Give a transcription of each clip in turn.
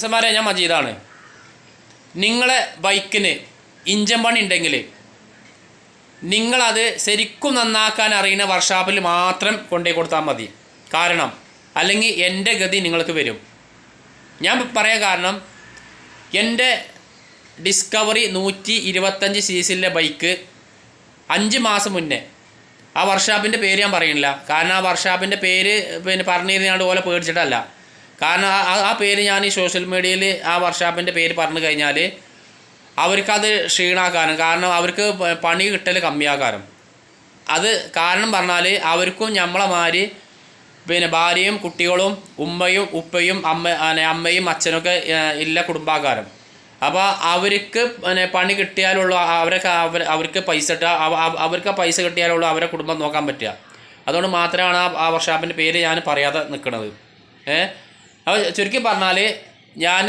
ഉടമസ്ഥന്മാരെ, ഞാൻ മജീദാണ്. നിങ്ങളെ ബൈക്കിന് ഇഞ്ചൻ പണി ഉണ്ടെങ്കിൽ നിങ്ങളത് ശരിക്കും നന്നാക്കാൻ അറിയുന്ന വർക്ക്ഷോപ്പിൽ മാത്രം കൊണ്ടുപോയി കൊടുത്താൽ മതി. കാരണം അല്ലെങ്കിൽ എൻ്റെ ഗതി നിങ്ങൾക്ക് വരും. ഞാൻ പറയാൻ കാരണം, എൻ്റെ ഡിസ്കവറി 125 cc ബൈക്ക് 5 മാസം മുന്നേ, ആ വർക്ക്ഷോപ്പിൻ്റെ പേര് ഞാൻ പറയുന്നില്ല, കാരണം ആ വർക്ക്ഷോപ്പിൻ്റെ പേര് പറഞ്ഞിരുന്നാണ്ട് പോലെ പേടിച്ചിട്ടല്ല. കാരണം ആ പേര് ഞാൻ ഈ സോഷ്യൽ മീഡിയയിൽ ആ വർക്ക്ഷോപ്പിൻ്റെ പേര് പറഞ്ഞു കഴിഞ്ഞാൽ അവർക്കത് ക്ഷീണാക്കാനും, കാരണം അവർക്ക് പണി കിട്ടൽ കമ്മിയാക്കാനും. അത് കാരണം പറഞ്ഞാൽ അവർക്കും നമ്മളെമാതിരി ഭാര്യയും കുട്ടികളും ഉമ്മയും ഉപ്പയും അമ്മയും അച്ഛനൊക്കെ ഇല്ല കുടുംബാക്കാരം. അപ്പോൾ അവർക്ക് പണി കിട്ടിയാലുള്ള അവർക്ക് പൈസ അവർക്ക് പൈസ കിട്ടിയാലുള്ള അവരെ കുടുംബം നോക്കാൻ പറ്റുക. അതുകൊണ്ട് മാത്രമാണ് ആ വർക്ക്ഷോപ്പിൻ്റെ പേര് ഞാൻ പറയാതെ നിൽക്കുന്നത്. അപ്പോൾ ചുരുക്കി പറഞ്ഞാൽ ഞാൻ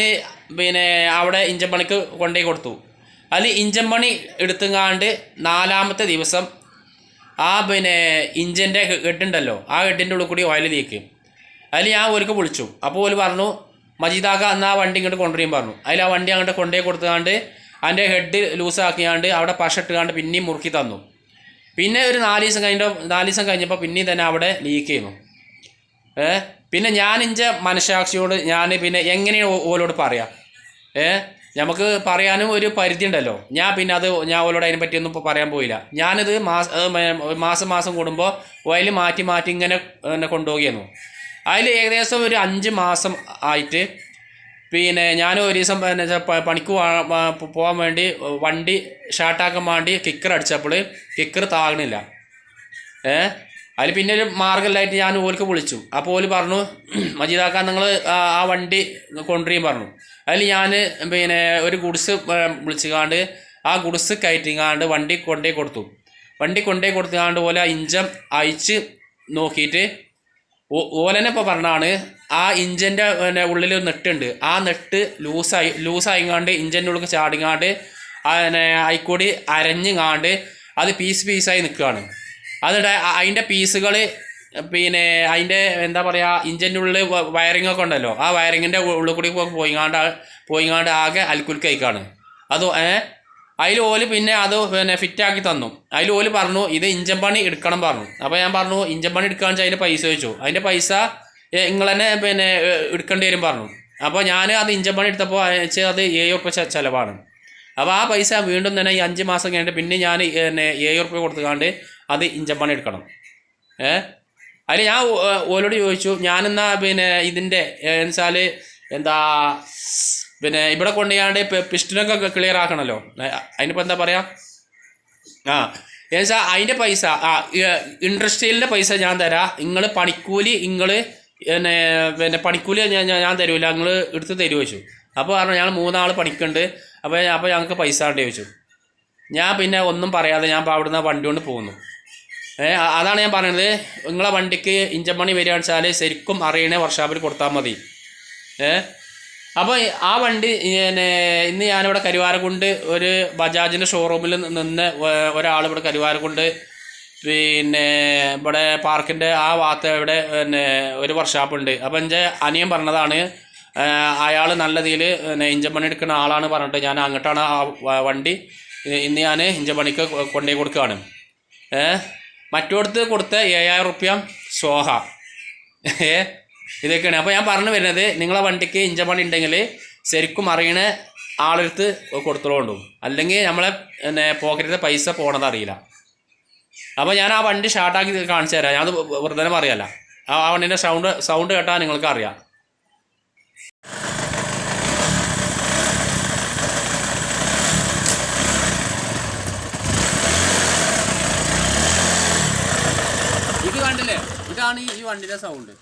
അവിടെ ഇഞ്ചൻ പണിക്ക് കൊണ്ടുപോയി കൊടുത്തു. അതിൽ ഇഞ്ചൻ പണി എടുത്തുങ്ങാണ്ട് 4ാമത്തെ ദിവസം ആ ഇഞ്ചിൻ്റെ ഹെഡുണ്ടല്ലോ, ആ ഹെഡിൻ്റെ ഉള്ളിൽ കൂടി ഓയിൽ ലീക്ക്. അതിൽ ഞാൻ ഓർക്ക് വിളിച്ചു. അപ്പോൾ ഓല് പറഞ്ഞു, മജീദാക്ക എന്നാൽ ആ വണ്ടി ഇങ്ങോട്ട് കൊണ്ടുവരും പറഞ്ഞു. അതിൽ ആ വണ്ടി അങ്ങോട്ട് കൊണ്ടുപോയി കൊടുത്തുകൊണ്ട് അതിൻ്റെ ഹെഡ് ലൂസാക്കിയാണ്ട് അവിടെ പശ ഇട്ടുകൊണ്ട് പിന്നെയും മുറുക്കി തന്നു. പിന്നെ ഒരു 4 ദിവസം കഴിഞ്ഞപ്പോൾ പിന്നെയും തന്നെ അവിടെ ലീക്ക് ചെയ്യുന്നു. പിന്നെ ഞാൻ ഇഞ്ച മനഃസാക്ഷിയോട് ഞാൻ എങ്ങനെയാണ് ഓലോട് പറയാം? നമുക്ക് പറയാനും ഒരു പരിധി ഉണ്ടല്ലോ. ഞാൻ ഓലോട് അതിനെ പറ്റിയൊന്നും ഇപ്പോൾ പറയാൻ പോയില്ല. ഞാനിത് മാസം കൂടുമ്പോൾ ഓയിൽ മാറ്റി ഇങ്ങനെ കൊണ്ടുപോകുകയായിരുന്നു. അതിൽ ഏകദേശം ഒരു 5 മാസം ആയിട്ട് ഞാൻ ഒരു ദിവസം പണിക്ക് പോകാൻ വേണ്ടി വണ്ടി ഷാർട്ടാക്കാൻ വേണ്ടി കിക്കർ അടിച്ചപ്പോൾ കിക്കർ താങ്ങണില്ല. അതിൽ പിന്നെ ഒരു മാർഗ്ഗമില്ലായിട്ട് ഞാൻ ഓൽക്ക് വിളിച്ചു. അപ്പോൾ ഓല് പറഞ്ഞു, മജീദാക്കാൻ നിങ്ങൾ ആ വണ്ടി കൊണ്ടുവരും പറഞ്ഞു. അതിൽ ഞാൻ ഒരു ഗുഡ്സ് വിളിച്ചുകാണ്ട് ആ ഗുഡ്സ് കയറ്റിങ്ങാണ്ട് വണ്ടി കൊണ്ടുപോയി കൊടുത്തു. വണ്ടി കൊണ്ടുപോയി കൊടുത്തുകാണ്ട് പോലെ ഇഞ്ചൻ അയച്ച് നോക്കിയിട്ട് ഓലനെ ഇപ്പോൾ പറഞ്ഞാണ് ആ ഇഞ്ചിൻ്റെ ഉള്ളിൽ നെട്ടുണ്ട്. ആ നെട്ട് ലൂസായിങ്ങാണ്ട് ഇഞ്ചിൻ്റെ ഉള്ളിൽ ചാടിങ്ങാണ്ട് അയിക്കൂടി അരഞ്ഞുങ്ങാണ്ട് അത് പീസായി നിൽക്കുകയാണ്. അതിടെ അതിൻ്റെ പീസുകൾ അതിൻ്റെ എന്താ പറയുക, ഇഞ്ചിൻ്റെ ഉള്ളിൽ വയറിങ്ങൊക്കെ ഉണ്ടല്ലോ, ആ വയറിങ്ങിൻ്റെ ഉള്ളിൽ കൂടി പോയിങ്ങാണ്ട് ആകെ അൽക്കുൽക്കൈക്കാണ് അത്. അതിൽ ഓല് പിന്നെ അത് ഫിറ്റാക്കി തന്നു. അതിൽ ഓല് പറഞ്ഞു ഇത് ഇഞ്ചൻ പണി എടുക്കണം പറഞ്ഞു. അപ്പോൾ ഞാൻ പറഞ്ഞു ഇഞ്ചൻ പണി എടുക്കാന്ന് വെച്ചാൽ അതിൻ്റെ പൈസ ചോദിച്ചു. അതിൻ്റെ പൈസ നിങ്ങൾ തന്നെ എടുക്കേണ്ടി വരും പറഞ്ഞു. അപ്പോൾ ഞാൻ അത് ഇഞ്ചൻ പണി എടുത്തപ്പോൾ അത് 7 ഉറുപ്പ്യ ചിലവാണ്. അപ്പോൾ ആ പൈസ വീണ്ടും തന്നെ ഈ 5 മാസം കഴിഞ്ഞിട്ട് പിന്നെ ഞാൻ 7 ഉറുപ്പ്യ കൊടുത്തുകൊണ്ട് അത് ഇഞ്ചൻ പണി എടുക്കണം. അതിൽ ഞാൻ ഓലോട് ചോദിച്ചു, ഞാനെന്നാ ഇതിൻ്റെ എന്നുവെച്ചാൽ എന്താ ഇവിടെ കൊണ്ടുപോയാണ്ട് പിസ്റ്റനൊക്കെ ക്ലിയർ ആക്കണമല്ലോ, അതിനിപ്പോൾ എന്താ പറയുക, എന്നുവെച്ചാൽ അതിൻ്റെ പൈസ ഇൻഡസ്ട്രിയലിൻ്റെ പൈസ ഞാൻ തരാം, നിങ്ങൾ പണിക്കൂലി പണിക്കൂലി ഞാൻ തരൂല, നിങ്ങൾ എടുത്ത് തരുമോ ചോദിച്ചു. അപ്പോൾ പറഞ്ഞു ഞങ്ങൾ 3 ആൾ പണിക്കുണ്ട്, അപ്പോൾ ഞങ്ങൾക്ക് പൈസ ഉണ്ട് ചോദിച്ചു. ഞാൻ പിന്നെ ഒന്നും പറയാതെ ഞാൻ അവിടുന്ന് വണ്ടി കൊണ്ട് പോകുന്നു. അതാണ് ഞാൻ പറയുന്നത്, നിങ്ങളെ വണ്ടിക്ക് ഇഞ്ചൻ പണി വരികയാണെന്ന് വെച്ചാൽ ശരിക്കും അറിയണ വർക്ക്ഷോപ്പിൽ കൊടുത്താൽ മതി. അപ്പോൾ ആ വണ്ടി ഇന്ന് ഞാനിവിടെ കരുവാരക്കുണ്ട് ഒരു ബജാജിൻ്റെ ഷോറൂമിൽ നിന്ന് ഒരാൾ ഇവിടെ കരുവാരക്കുണ്ട് ഇവിടെ പാർക്കിൻ്റെ ആ ഭാഗത്ത് ഇവിടെ ഒരു വർക്ക്ഷോപ്പുണ്ട്. അപ്പോൾ എൻ്റെ അനിയൻ പറഞ്ഞതാണ്, അയാൾ നല്ല രീതിയിൽ ഇഞ്ചൻ പണി എടുക്കുന്ന ആളാണ് പറഞ്ഞിട്ട് ഞാൻ അങ്ങോട്ടാണ് ആ വണ്ടി ഇന്ന് ഞാൻ ഇഞ്ചൻ പണിക്ക് കൊണ്ടുപോയി കൊടുക്കുകയാണ്. മറ്റോടത്ത് കൊടുത്ത 7000 ഉറുപ്പ്യ സോഹ ഇതൊക്കെയാണ്. അപ്പോൾ ഞാൻ പറഞ്ഞു വരുന്നത്, നിങ്ങളെ വണ്ടിക്ക് ഇഞ്ചൻ പണി ഉണ്ടെങ്കിൽ ശരിക്കും അറിയണ ആളെടുത്ത് കൊടുത്തോളൂ, അല്ലെങ്കിൽ നമ്മളെ പോക്കറ്റിലെ പൈസ പോണത് അറിയില്ല. അപ്പോൾ ഞാൻ ആ വണ്ടി ഷാർട്ടാക്കി കാണിച്ചു തരാം. ഞാനത് വെറുതെ പറയല്ല, ആ വണ്ടീൻ്റെ സൗണ്ട് കേട്ടാൽ നിങ്ങൾക്ക് അറിയാം. ഇത് കണ്ടില്ലേ, ഇതാണ് ഈ വണ്ടിയുടെ സൗണ്ട്.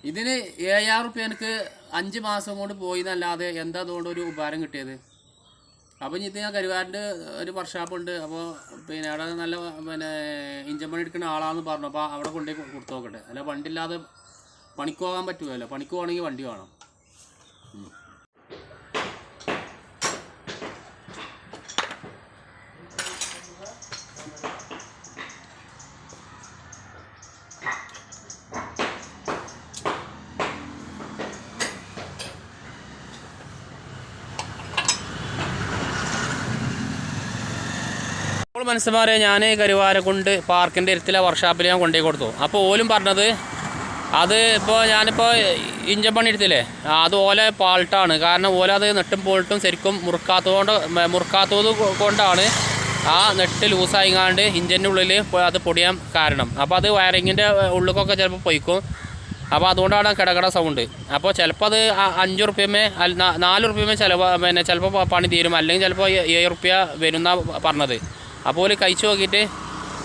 ഇതിന് 7000 ഉറുപ്പ്യ എനിക്ക് 5 മാസം കൊണ്ട് പോയി എന്നല്ലാതെ എന്താ അതുകൊണ്ട് ഒരു ഉപകാരം കിട്ടിയത്? അപ്പോൾ ഇത് ഞാൻ കരുവാരൻ്റെ ഒരു വർക്ക്ഷോപ്പുണ്ട്, അപ്പോൾ അവിടെ നല്ല ഇഞ്ചൻ പണി എടുക്കുന്ന ആളാണെന്ന് പറഞ്ഞു. അപ്പോൾ അവിടെ കൊണ്ടുപോയി കൊടുത്തു നോക്കട്ടെ. അല്ല വണ്ടി ഇല്ലാതെ പണിക്ക് പോകാൻ പറ്റുമല്ലോ, പണിക്ക് പോകണമെങ്കിൽ വണ്ടി വേണം. അപ്പോൾ മനസ്സുമാരെ ഞാൻ കരുവാരക്കുണ്ട് പാർക്കിൻ്റെ അടുത്തുള്ള വർക്ക്ഷോപ്പിൽ ഞാൻ കൊണ്ടുപോയി കൊടുത്തു. അപ്പോൾ ഓലും പറഞ്ഞത് അത് ഇപ്പോൾ ഞാനിപ്പോൾ ഇഞ്ചൻ പണി എടുത്തില്ലേ, അത് ഓല പാൾട്ടാണ്. കാരണം ഓല അത് നെട്ടും പോൾട്ടും ശരിക്കും മുറുക്കാത്തത് കൊണ്ടാണ് ആ നെട്ട് ലൂസായിങ്ങാണ്ട് ഇഞ്ചിൻ്റെ ഉള്ളിൽ അത് പൊടിയാൻ കാരണം. അപ്പോൾ അത് വയറിങ്ങിൻ്റെ ഉള്ളിലൊക്കെ ചിലപ്പോൾ പൊയ്ക്കും. അപ്പോൾ അതുകൊണ്ടാണ് കിടകട സൗണ്ട്. അപ്പോൾ ചിലപ്പോൾ അത് 5 റുപ്യമേ 4 റുപ്യമേ ചിലപ്പോൾ പണി തീരും, അല്ലെങ്കിൽ ചിലപ്പോൾ 7 റുപ്യ വരുന്ന പറഞ്ഞത്. അപ്പോൾ കഴിച്ചു നോക്കിയിട്ട്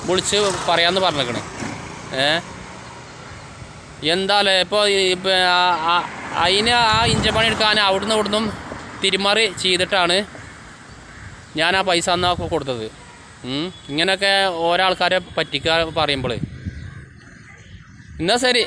വിളിച്ച് പറയാമെന്ന് പറഞ്ഞേക്കണേ. എന്താല്ലേ ഇപ്പോൾ അതിന് ആ ഇഞ്ചൻ പണി എടുക്കാൻ ഇവിടുന്നും തിരിമറി ചെയ്തിട്ടാണ് ഞാൻ ആ പൈസ അന്നൊക്കെ കൊടുത്തത്. ഇങ്ങനെയൊക്കെ ഓരോ ആൾക്കാരെ പറ്റിക്കുക പറയുമ്പോൾ. എന്നാൽ ശരി.